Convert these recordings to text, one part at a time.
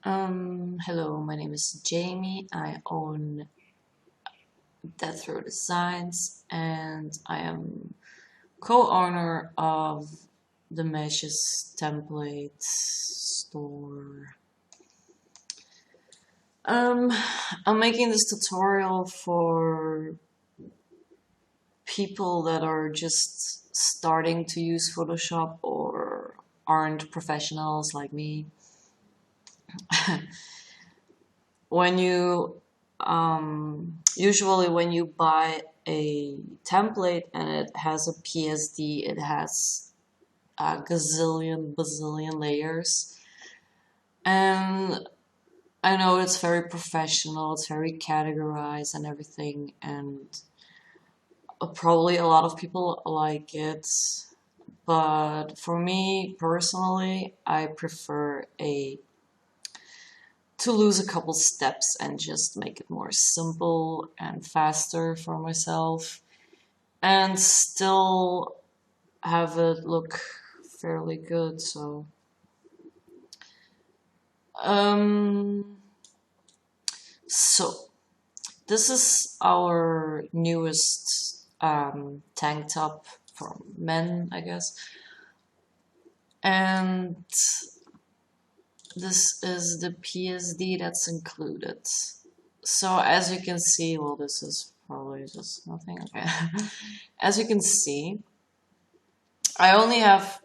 Hello, my name is Jamie. I own Death Row Designs and I am co-owner of the meshES template store. Um, I'm making this tutorial for people that are just starting to use Photoshop or aren't professionals like me. When you usually when you buy a template and it has a PSD, it has a bazillion layers, and I know it's very professional, it's very categorized and everything, and probably a lot of people like it, but for me personally, I prefer to lose a couple steps and just make it more simple and faster for myself and still have it look fairly good. Um so this is our newest tank top for men, I guess, and this is the PSD that's included. So as you can see, well, this is probably just nothing. Okay. As you can see, I only have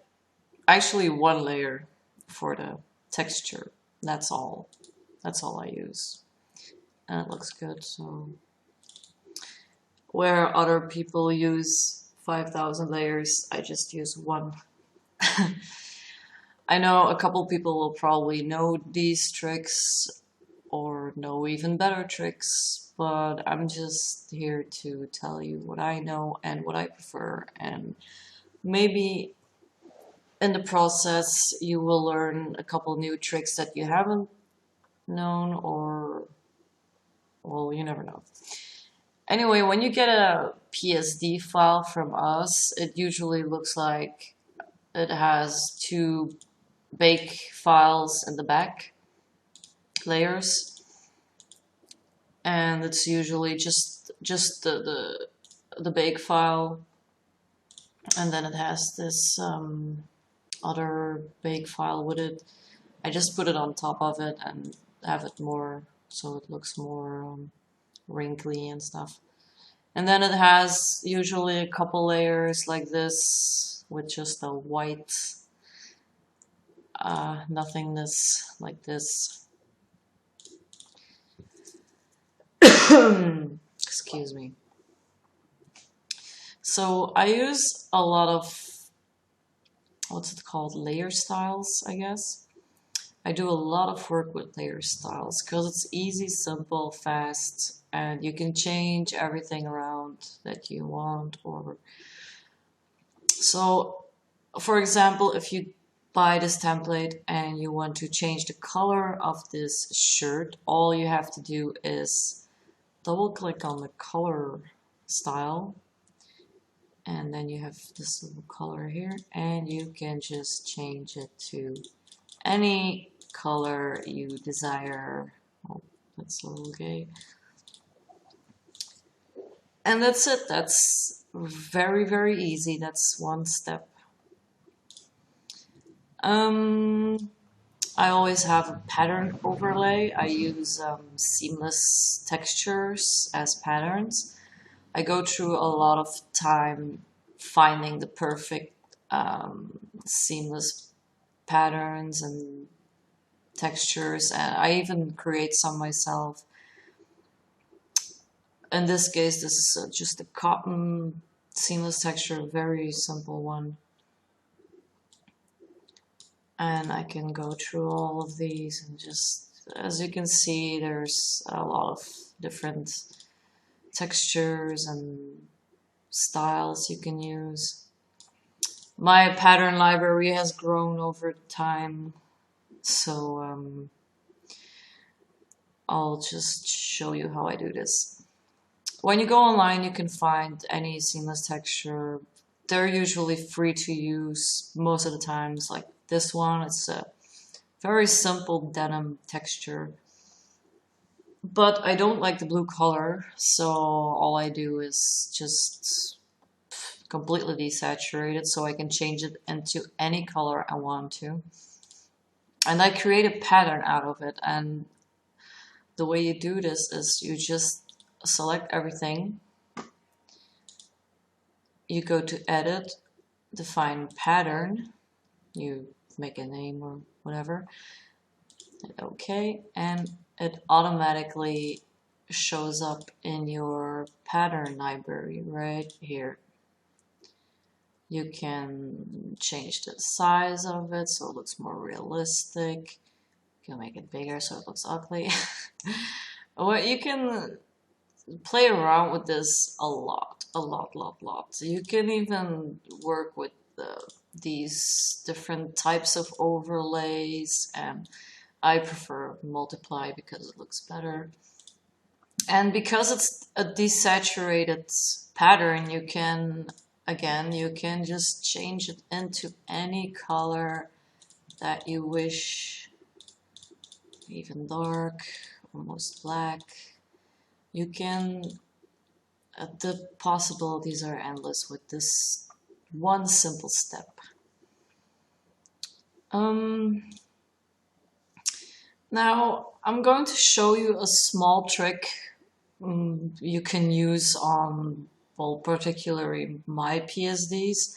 actually one layer for the texture. That's all. That's all I use. And it looks good. So where other people use 5,000 layers, I just use one. I know a couple people will probably know these tricks or know even better tricks, but I'm just here to tell you what I know and what I prefer, and maybe in the process you will learn a couple new tricks that you haven't known, or well, you never know. Anyway, when you get a PSD file from us, it usually looks like it has two bake files in the back layers, and it's usually just the bake file, and then it has this other bake file with it. I just put it on top of it and have it more so it looks more wrinkly and stuff. And then it has usually a couple layers like this with just a white nothingness like this. Excuse me. So I use a lot of, what's it called, layer styles, I guess. I do a lot of work with layer styles because it's easy, simple, fast, and you can change everything around that you want. Or so, for example, if you buy this template and you want to change the color of this shirt, all you have to do is double click on the color style, and then you have this little color here, and you can just change it to any color you desire. Oh, that's a little gay. And that's it. That's very easy. That's one step. I always have a pattern overlay. I use seamless textures as patterns. I go through a lot of time finding the perfect seamless patterns and textures, and I even create some myself. In this case, this is just a cotton seamless texture, very simple one. And I can go through all of these and just, as you can see, there's a lot of different textures and styles you can use. My pattern library has grown over time, so I'll just show you how I do this. When you go online, you can find any seamless texture. They're usually free to use most of the times. Like this one, it's Very simple denim texture. But I don't like the blue color, so all I do is just completely desaturate it so I can change it into any color I want to. And I create a pattern out of it, and the way you do this is you just select everything, you go to edit, define pattern, you make a name or whatever, okay, and it automatically shows up in your pattern library right here. You can change the size of it so it looks more realistic. You can make it bigger so it looks ugly. Well, you can play around with this a lot. You can even work with these different types of overlays, and I prefer multiply because it looks better. And because it's a desaturated pattern, you can, again, you can just change it into any color that you wish, even dark, almost black. You can, the possibilities are endless with this one simple step. Now I'm going to show you a small trick you can use on, well, particularly my PSDs,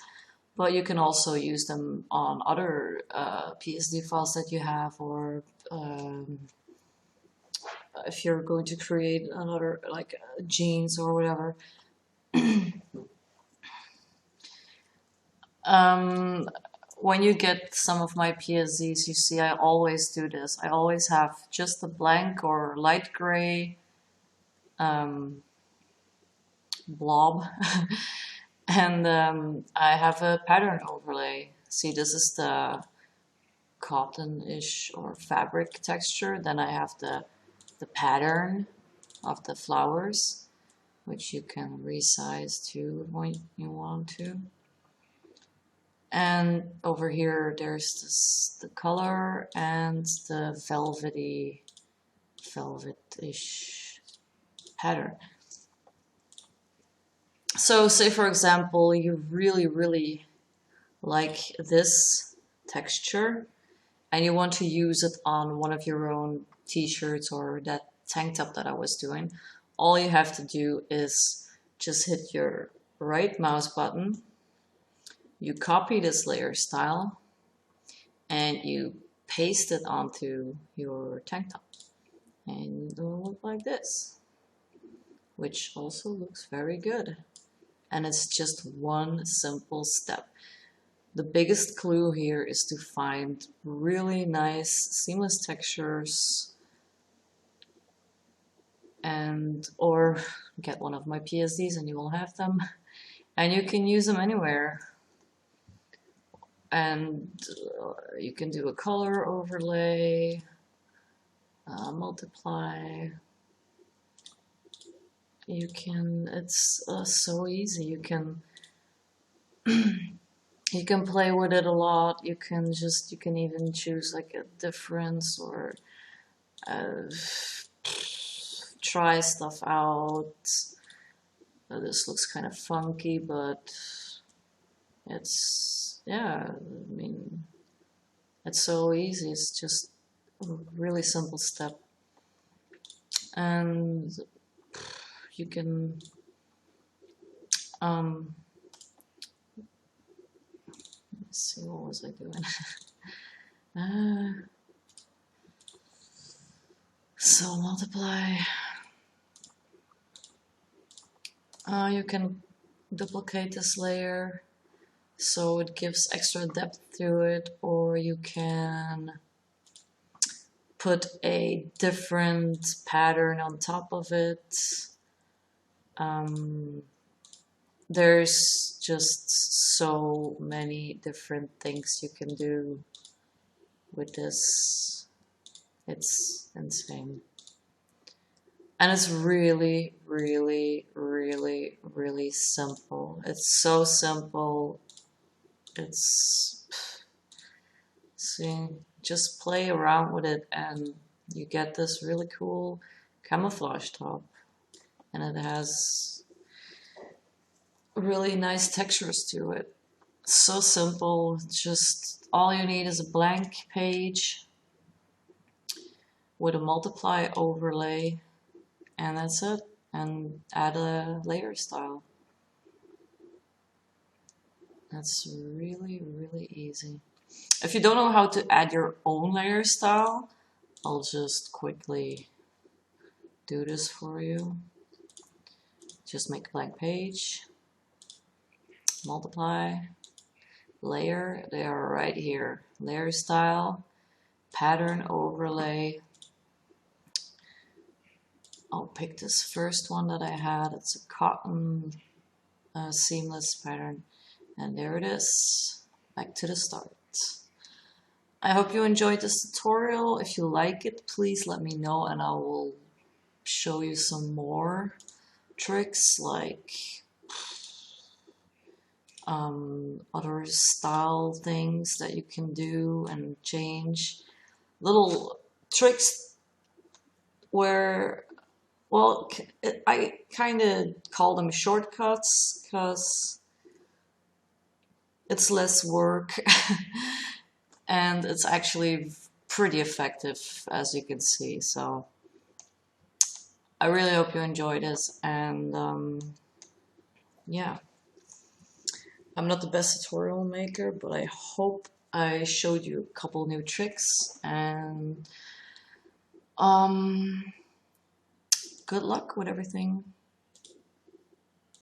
but you can also use them on other PSD files that you have, or if you're going to create another, like jeans or whatever. When you get some of my PSDs, you see I always do this. I always have just a blank or light gray blob and I have a pattern overlay. See, this is the cotton-ish or fabric texture. Then I have the pattern of the flowers, which you can resize to when you want to. And over here, there's this, the color and the velvet-ish pattern. So say, for example, you really like this texture and you want to use it on one of your own t-shirts or that tank top that I was doing. All you have to do is just hit your right mouse button, you copy this layer style, and you paste it onto your tank top. And it'll look like this, which also looks very good. And it's just one simple step. The biggest clue here is to find really nice seamless textures, and or get one of my PSDs and you will have them, and you can use them anywhere. And you can do a color overlay, multiply. You can, it's so easy. You can you can play with it a lot. You can even choose like a difference or try stuff out. This looks kind of funky, but it's, yeah, I mean, it's so easy. It's just a really simple step. And you can let's see, what was I doing? So multiply. You can duplicate this layer so it gives extra depth to it, or you can put a different pattern on top of it. There's just so many different things you can do with this. It's insane. And it's really simple. It's so simple. It's, see, just play around with it and you get this really cool camouflage top. And it has really nice textures to it. So simple, just all you need is a blank page with a multiply overlay, and that's it. And add a layer style. That's really, really easy. If you don't know how to add your own layer style, I'll just quickly do this for you. Just make a blank page, multiply, layer, they are right here. Layer style, pattern overlay. I'll pick this first one that I had. It's a cotton seamless pattern. And there it is, back to the start. I hope you enjoyed this tutorial. If you like it, please let me know and I will show you some more tricks like other style things that you can do and change. Little tricks where, well, I kind of call them shortcuts because it's less work and it's actually pretty effective, as you can see. So I really hope you enjoyed this, and yeah, I'm not the best tutorial maker, but I hope I showed you a couple new tricks, and good luck with everything.